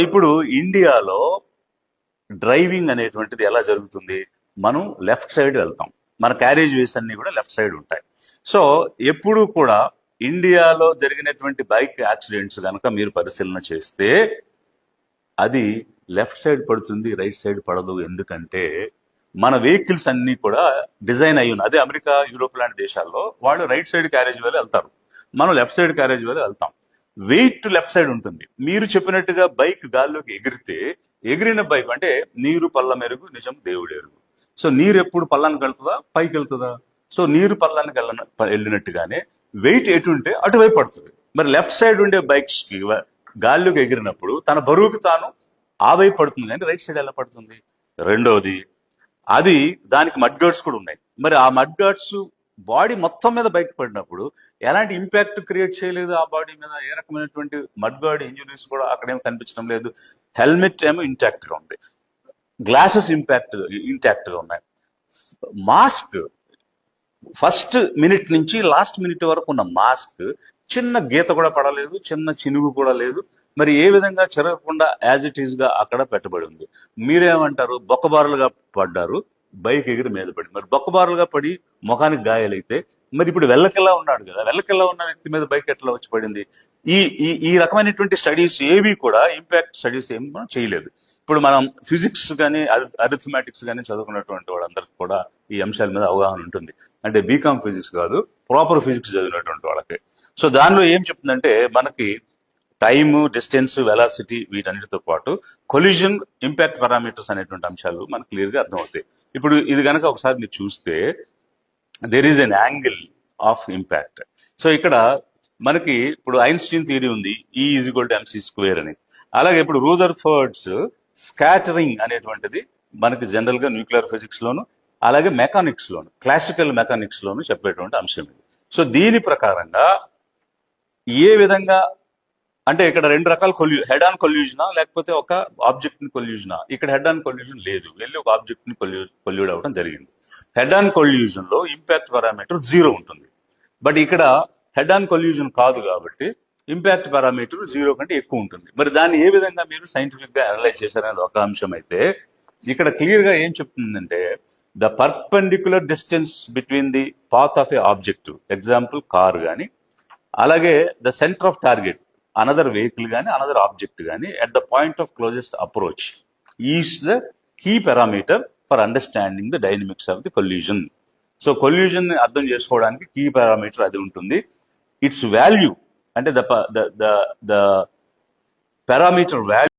ఇప్పుడు ఇండియాలో డ్రైవింగ్ అనేటువంటిది ఎలా జరుగుతుంది? మనం లెఫ్ట్ సైడ్ వెళ్తాం, మన క్యారేజ్ వేస్ అన్ని కూడా లెఫ్ట్ సైడ్ ఉంటాయి. సో ఎప్పుడు కూడా ఇండియాలో జరిగినటువంటి బైక్ యాక్సిడెంట్స్ కనుక మీరు పరిశీలన చేస్తే అది లెఫ్ట్ సైడ్ పడుతుంది, రైట్ సైడ్ పడదు. ఎందుకంటే మన వెహికల్స్ అన్ని కూడా డిజైన్ అయ్యి ఉన్నాయి. అదే అమెరికా, యూరోప్ లాంటి దేశాల్లో వాళ్ళు రైట్ సైడ్ క్యారేజ్ వేలో వెళ్తారు, మనం లెఫ్ట్ సైడ్ క్యారేజ్ వేలో వెళ్తాం. వెయిట్ లెఫ్ట్ సైడ్ ఉంటుంది. మీరు చెప్పినట్టుగా బైక్ గాల్లోకి ఎగిరితే, ఎగిరిన బైక్ అంటే నీరు పల్ల మెరుగు నిజం దేవుడు ఎరుగు. సో నీరు ఎప్పుడు పల్లానికి వెళ్తుందా, పైకి వెళ్తుందా? సో నీరు పల్లానికి వెళ్ళినట్టుగానే వెయిట్ ఎటు ఉంటే అటువైపు పడుతుంది. మరి లెఫ్ట్ సైడ్ ఉండే బైక్స్ కి గాల్లోకి ఎగిరినప్పుడు తన బరువుకి తాను ఆ వైపు పడుతుంది, కానీ రైట్ సైడ్ ఎలా పడుతుంది? రెండవది, అది దానికి మడ్ గార్డ్స్ కూడా ఉన్నాయి. మరి ఆ మడ్ గార్డ్స్ బాడీ మొత్తం మీద బైక్ పడినప్పుడు ఎలాంటి ఇంపాక్ట్ క్రియేట్ చేయలేదు ఆ బాడీ మీద. ఏ రకమైనటువంటి మడ్ గార్డ్ ఇంజురీస్ కూడా అక్కడేమో కనిపించడం లేదు. హెల్మెట్ ఏమో ఇంటాక్ట్ గా ఉంది, గ్లాసెస్ ఇంటాక్ట్ గా ఉన్నాయి. మాస్క్ ఫస్ట్ మినిట్ నుంచి లాస్ట్ మినిట్ వరకు ఉన్న మాస్క్ చిన్న గీత కూడా పడలేదు, చిన్న చినుగు కూడా లేదు. మరి ఏ విధంగా చెరగకుండా యాజ్ ఇట్ ఈస్ గా అక్కడ పెట్టబడి ఉంది. మీరేమంటారు? బొక్కబారులుగా పడ్డారు, బైక్ ఎగిరి మీద పడి. మరి బొక్కబారులుగా పడి ముఖానికి గాయాలైతే మరి ఇప్పుడు వెల్లకెల్లా ఉన్నాడు కదా, వెల్లకెల్లా ఉన్న వ్యక్తి మీద బైక్ ఎట్లా వచ్చి పడింది? ఈ ఈ ఈ రకమైనటువంటి స్టడీస్ ఏవి కూడా, ఇంపాక్ట్ స్టడీస్ ఏమి మనం చేయలేదు. ఇప్పుడు మనం ఫిజిక్స్ కానీ అరిథమెటిక్స్ కానీ చదువుకున్నటువంటి వాళ్ళందరికీ కూడా ఈ అంశాల మీద అవగాహన ఉంటుంది. అంటే బీకామ్ ఫిజిక్స్ కాదు, ప్రాపర్ ఫిజిక్స్ చదివినటువంటి వాళ్ళకి. సో దానిలో ఏం చెప్తుందంటే మనకి టైమ్, డిస్టెన్స్, వెలాసిటీ వీటన్నిటితో పాటు కొలిజన్, ఇంపాక్ట్ పారామీటర్స్ అనేటువంటి అంశాలు మనకు క్లియర్ గా అర్థమవుతాయి. ఇప్పుడు ఇది కనుక ఒకసారి మీరు చూస్తే there is N angle of impact. So ఇక్కడ మనకి ఇప్పుడు ఐన్స్టీన్ థియరీ ఉంది, E = mc² అని. అలాగే ఇప్పుడు రూదర్ఫర్డ్స్ స్కాటరింగ్ అనేటువంటిది మనకి జనరల్ గా న్యూక్లియర్ ఫిజిక్స్ లోను, అలాగే మెకానిక్స్ లోను, క్లాసికల్ మెకానిక్స్ లోను చెప్పేటువంటి అంశం ఇది. సో దీని ప్రకారంగా ఏ విధంగా అంటే ఇక్కడ రెండు రకాల హెడ్ ఆన్ కొల్యూజనా లేకపోతే ఒక ఆబ్జెక్ట్ ని కొల్యూజనా? ఇక్కడ హెడ్ ఆన్ కొల్యూజన్ లేదు, వెళ్ళి ఒక ఆబ్జెక్ట్ ని కొల్యూడ్ అవ్వడం జరిగింది. హెడ్ ఆన్ కొల్యూజన్ లో ఇంపాక్ట్ పారామీటర్ 0 ఉంటుంది. బట్ ఇక్కడ హెడ్ ఆన్ కొల్యూజన్ కాదు కాబట్టి ఇంపాక్ట్ పారామీటర్ 0 కంటే ఎక్కువ ఉంటుంది. మరి దాన్ని ఏ విధంగా మీరు సైంటిఫిక్ గా అనలైజ్ చేశారనేది ఒక అంశం అయితే, ఇక్కడ క్లియర్ గా ఏం చెప్తుందంటే the perpendicular distance between the path of a object, example car కానీ, అలాగే the centre of target another vehicle కానీ, అనదర్ ఆబ్జెక్ట్ కానీ, at the point of closest approach is the key parameter for understanding the dynamics of the collision. So collision ని అర్థం చేసుకోవడానికి key parameter అది ఉంటుంది. Its value అంటే the parameter value